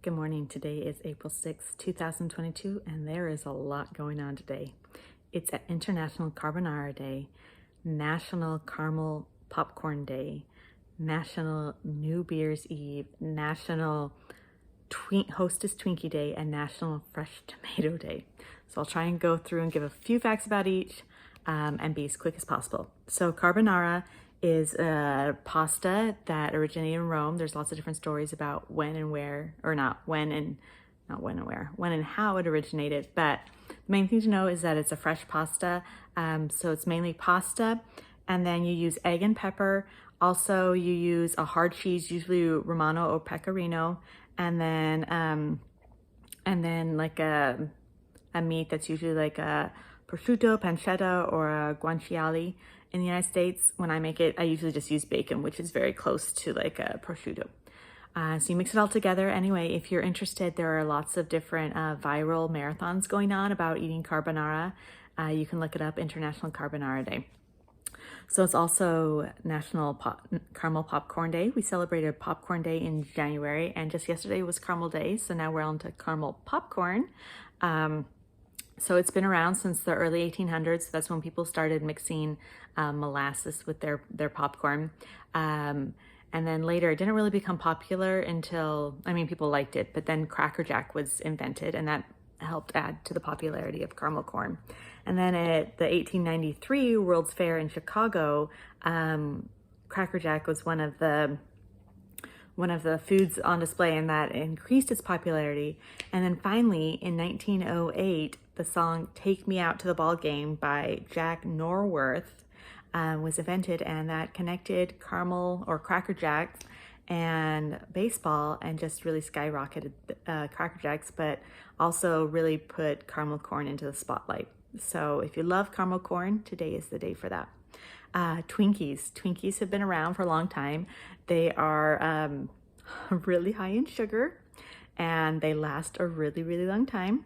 Good morning. Today is April 6, 2022, and there is a lot going on today. It's International Carbonara Day, National Caramel Popcorn Day, National New Beer's Eve, National Hostess Twinkie Day, and National Fresh Tomato Day. So I'll try and go through and give a few facts about each and be as quick as possible. So carbonara is a pasta that originated in Rome. There's lots of different stories about when and where, or when and how it originated. But the main thing to know is that it's a fresh pasta. So it's mainly pasta, and then you use egg and pepper. Also, you use a hard cheese, usually Romano or Pecorino, and then like a meat that's usually like a prosciutto, pancetta, or a guanciale. In the United States, when I make it, I usually just use bacon, which is very close to like a prosciutto. So you mix it all together. Anyway, if you're interested, there are lots of different viral marathons going on about eating carbonara. You can look it up, International Carbonara Day. So it's also National Caramel Popcorn Day. We celebrated Popcorn Day in January, and just yesterday was Caramel Day, so now we're on to caramel popcorn. So it's been around since the early 1800s. That's when people started mixing molasses with their popcorn. And then later, it didn't really become popular until, people liked it, but then Cracker Jack was invented, and that helped add to the popularity of caramel corn. And then at the 1893 World's Fair in Chicago, Cracker Jack was one of the foods on display, and that increased its popularity. And then finally, in 1908, the song "Take Me Out to the Ball Game" by Jack Norworth was invented, and that connected caramel or Cracker Jacks and baseball, and just really skyrocketed Cracker Jacks, but also really put caramel corn into the spotlight. So if you love caramel corn, today is the day for that. Twinkies have been around for a long time. They are really high in sugar, and they last a really, really long time.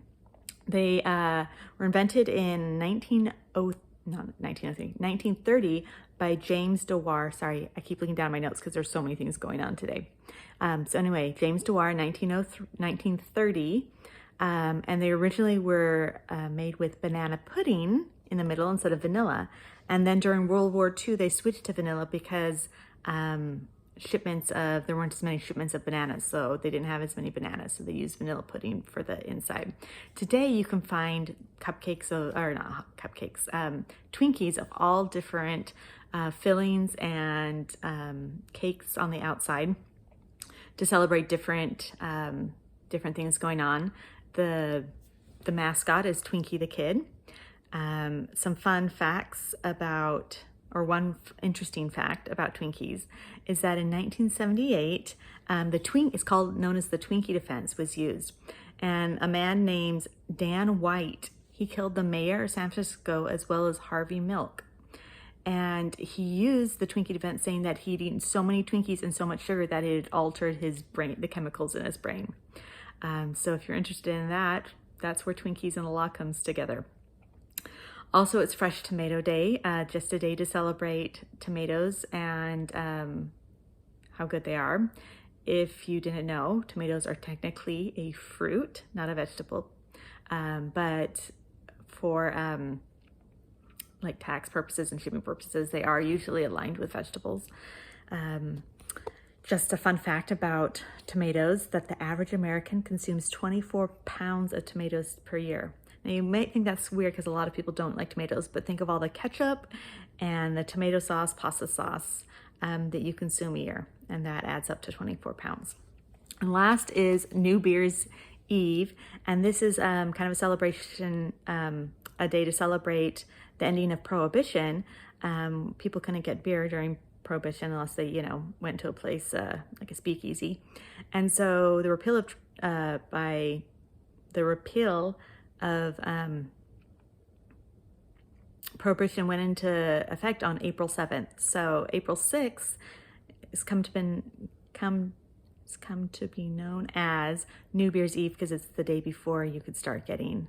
They were invented in 1930 by James Dewar. Sorry, I keep looking down my notes because there's so many things going on today. So anyway, James Dewar, 1930, and they originally were made with banana pudding in the middle instead of vanilla. And then during World War II, they switched to vanilla because there weren't as many shipments of bananas, so they didn't have as many bananas, so they used vanilla pudding for the inside. Today, you can find Twinkies of all different fillings and cakes on the outside to celebrate different things going on. The mascot is Twinkie the Kid. Some fun facts about, or one interesting fact about Twinkies is that in 1978, it's known as the Twinkie defense was used. And a man named Dan White, he killed the mayor of San Francisco as well as Harvey Milk. And he used the Twinkie defense, saying that he'd eaten so many Twinkies and so much sugar that it had altered his brain, the chemicals in his brain. So if you're interested in that, that's where Twinkies and the law comes together. Also, it's Fresh Tomato Day, just a day to celebrate tomatoes and how good they are. If you didn't know, tomatoes are technically a fruit, not a vegetable, but for like tax purposes and shipping purposes, they are usually aligned with vegetables. Just a fun fact about tomatoes, that the average American consumes 24 pounds of tomatoes per year. Now, you might think that's weird because a lot of people don't like tomatoes, but think of all the ketchup and the tomato sauce, pasta sauce that you consume a year, and that adds up to 24 pounds. And last is New Beer's Eve, and this is kind of a celebration, a day to celebrate the ending of Prohibition. People couldn't get beer during Prohibition unless they, went to a place like a speakeasy. And so the repeal of Prohibition went into effect on April 7th. So April 6th has come to be known as New Beer's Eve, because it's the day before you could start getting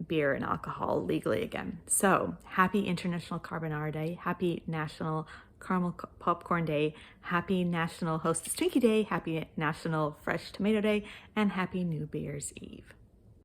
beer and alcohol legally again. So happy International Carbonara Day, happy National Popcorn Day, Happy National Hostess Twinkie Day, Happy National Fresh Tomato Day, and Happy New Year's Eve.